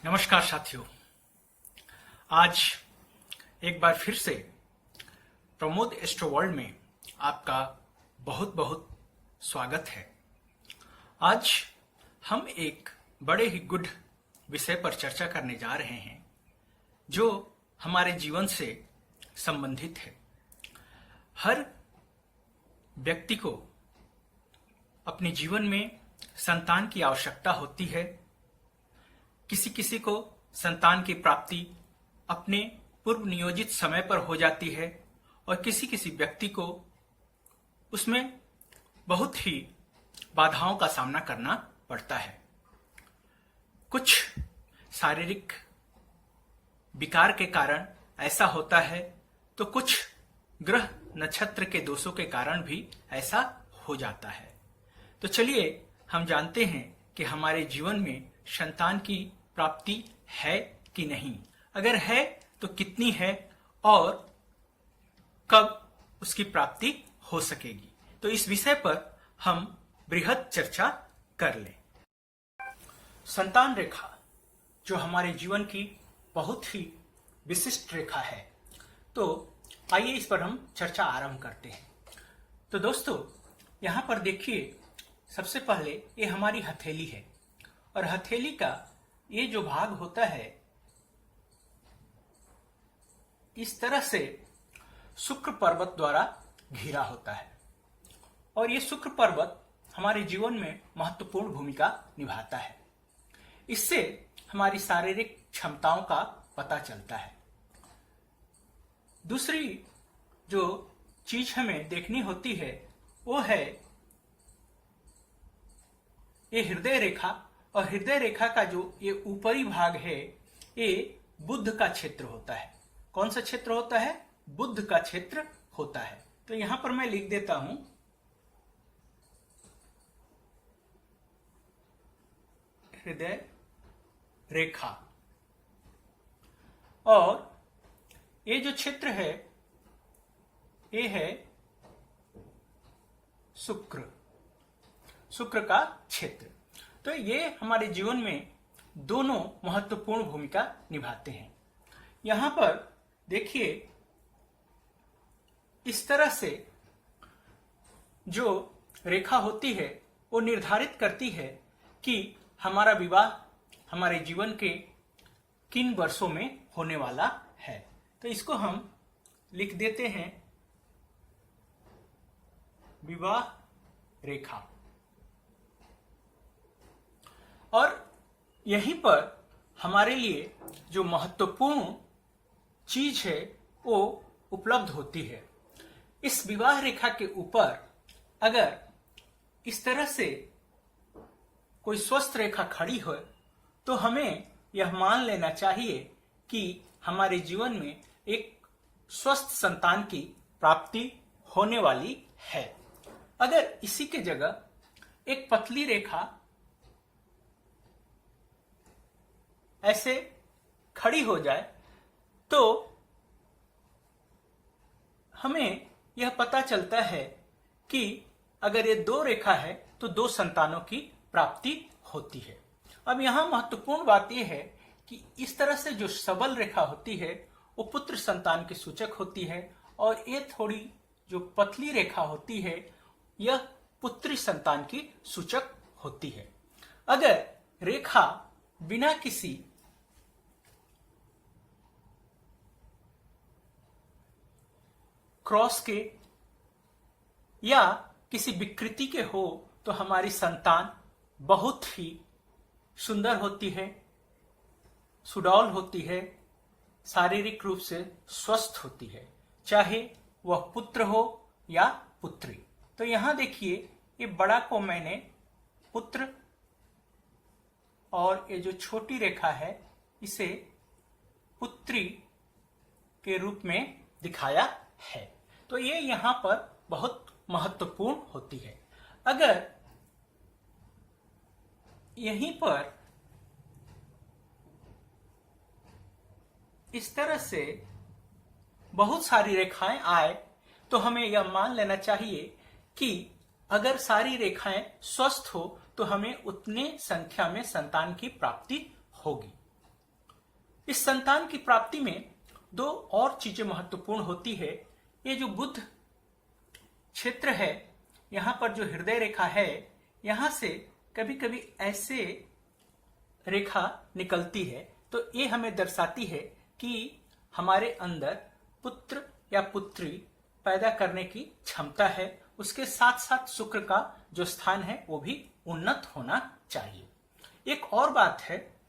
नमस्कार साथियों। आज एक बार फिर से प्रमोद एस्ट्रो वर्ल्ड में आपका बहुत बहुत स्वागत है। आज हम एक बड़े ही गुड विषय पर चर्चा करने जा रहे हैं जो हमारे जीवन से संबंधित है। हर व्यक्ति को अपने जीवन में संतान की आवश्यकता होती है। किसी किसी को संतान की प्राप्ति अपने पूर्व नियोजित समय पर हो जाती है और किसी किसी व्यक्ति को उसमें बहुत ही बाधाओं का सामना करना पड़ता है। कुछ शारीरिक विकार के कारण ऐसा होता है तो कुछ ग्रह नक्षत्र के दोषों के कारण भी ऐसा हो जाता है। तो चलिए हम जानते हैं कि हमारे जीवन में संतान की प्राप्ति है कि नहीं, अगर है तो कितनी है और कब उसकी प्राप्ति हो सकेगी। तो इस विषय पर हम बृहद चर्चा कर लें। संतान रेखा जो हमारे जीवन की बहुत ही विशिष्ट रेखा है, तो आइए इस पर हम चर्चा आरंभ करते हैं। तो दोस्तों, यहाँ पर देखिए, सबसे पहले ये हमारी हथेली है और हथेली का ये जो भाग होता है इस तरह से शुक्र पर्वत द्वारा घिरा होता है और ये शुक्र पर्वत हमारे जीवन में महत्वपूर्ण भूमिका निभाता है। इससे हमारी शारीरिक क्षमताओं का पता चलता है। दूसरी जो चीज हमें देखनी होती है वो है ये हृदय रेखा, और हृदय रेखा का जो ये ऊपरी भाग है ये बुध का क्षेत्र होता है। कौन सा क्षेत्र होता है? बुध का क्षेत्र होता है। तो यहां पर मैं लिख देता हूं हृदय रेखा, और ये जो क्षेत्र है ये है शुक्र का क्षेत्र। तो ये हमारे जीवन में दोनों महत्वपूर्ण भूमिका निभाते हैं। यहां पर देखिए, इस तरह से जो रेखा होती है वो निर्धारित करती है कि हमारा विवाह हमारे जीवन के किन वर्षों में होने वाला है। तो इसको हम लिख देते हैं विवाह रेखा, और यहीं पर हमारे लिए जो महत्वपूर्ण चीज है वो उपलब्ध होती है। इस विवाह रेखा के ऊपर अगर इस तरह से कोई स्वस्थ रेखा खड़ी हो तो हमें यह मान लेना चाहिए कि हमारे जीवन में एक स्वस्थ संतान की प्राप्ति होने वाली है। अगर इसी के जगह एक पतली रेखा ऐसे खड़ी हो जाए तो हमें यह पता चलता है कि अगर ये दो रेखा है तो दो संतानों की प्राप्ति होती है। अब यहां महत्वपूर्ण बात यह है कि इस तरह से जो सबल रेखा होती है वो पुत्र संतान के सूचक होती है, और ये थोड़ी जो पतली रेखा होती है यह पुत्री संतान की सूचक होती है। अगर रेखा बिना किसी क्रॉस के या किसी विकृति के हो तो हमारी संतान बहुत ही सुंदर होती है, सुडौल होती है, शारीरिक रूप से स्वस्थ होती है, चाहे वह पुत्र हो या पुत्री। तो यहां देखिए, ये बड़ा को मैंने पुत्र और ये जो छोटी रेखा है इसे पुत्री के रूप में दिखाया है। तो ये यहां पर बहुत महत्वपूर्ण होती है। अगर यहीं पर इस तरह से बहुत सारी रेखाएं आए तो हमें यह मान लेना चाहिए कि अगर सारी रेखाएं स्वस्थ हो तो हमें उतने संख्या में संतान की प्राप्ति होगी। इस संतान की प्राप्ति में दो और चीजें महत्वपूर्ण होती है। ये जो बुध क्षेत्र है, यहाँ पर जो हृदय रेखा है, यहाँ से कभी कभी ऐसे रेखा निकलती है, तो ये हमें दर्शाती है कि हमारे अंदर पुत्र या पुत्री पैदा करने की क्षमता है। उसके साथ साथ शुक्र का जो स्थान है वो भी उन्नत होना चाहिए। एक और बात है,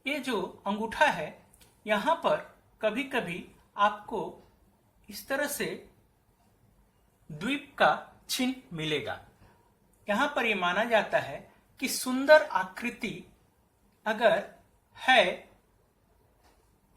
ये जो अंगूठा है, यहाँ पर कभी कभी आपको इस तरह से द्वीप का चिन्ह मिलेगा। यहाँ पर यह माना जाता है कि सुंदर आकृति अगर है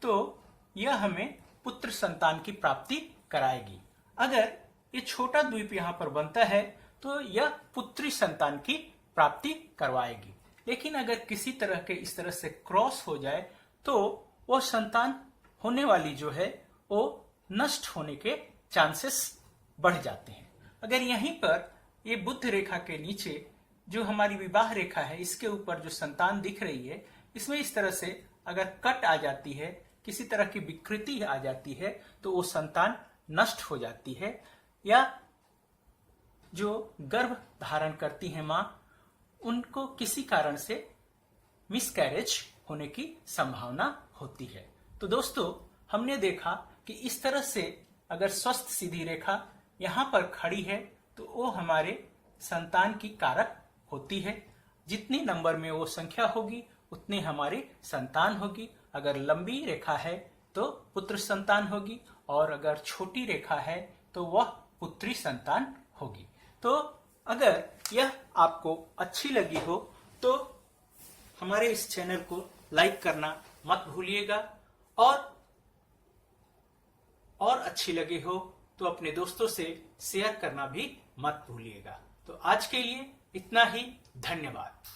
तो यह हमें पुत्र संतान की प्राप्ति कराएगी। अगर ये छोटा द्वीप यहाँ पर बनता है तो यह पुत्री संतान की प्राप्ति करवाएगी। लेकिन अगर किसी तरह के इस तरह से क्रॉस हो जाए तो वो संतान होने वाली जो है वो नष्ट होने के चांसेस बढ़ जाते हैं। अगर यहीं पर ये बुध रेखा के नीचे जो हमारी विवाह रेखा है, इसके ऊपर जो संतान दिख रही है, इसमें इस तरह से अगर कट आ जाती है, किसी तरह की विकृति आ जाती है, तो वो संतान नष्ट हो जाती है। या जो गर्भ धारण करती है माँ, उनको किसी कारण से मिसकैरेज होने की संभावना होती है। तो दोस्तों, हमने देखा कि इस तरह से अगर स्वस्थ सीधी रेखा यहाँ पर खड़ी है तो वो हमारे संतान की कारक होती है। जितनी नंबर में वो संख्या होगी उतनी हमारी संतान होगी। अगर लंबी रेखा है तो पुत्र संतान होगी, और अगर छोटी रेखा है तो वह पुत्री संतान होगी। तो अगर यह आपको अच्छी लगी हो तो हमारे इस चैनल को लाइक करना मत भूलिएगा, और अच्छी लगी हो तो अपने दोस्तों से शेयर करना भी मत भूलिएगा। तो आज के लिए इतना ही। धन्यवाद।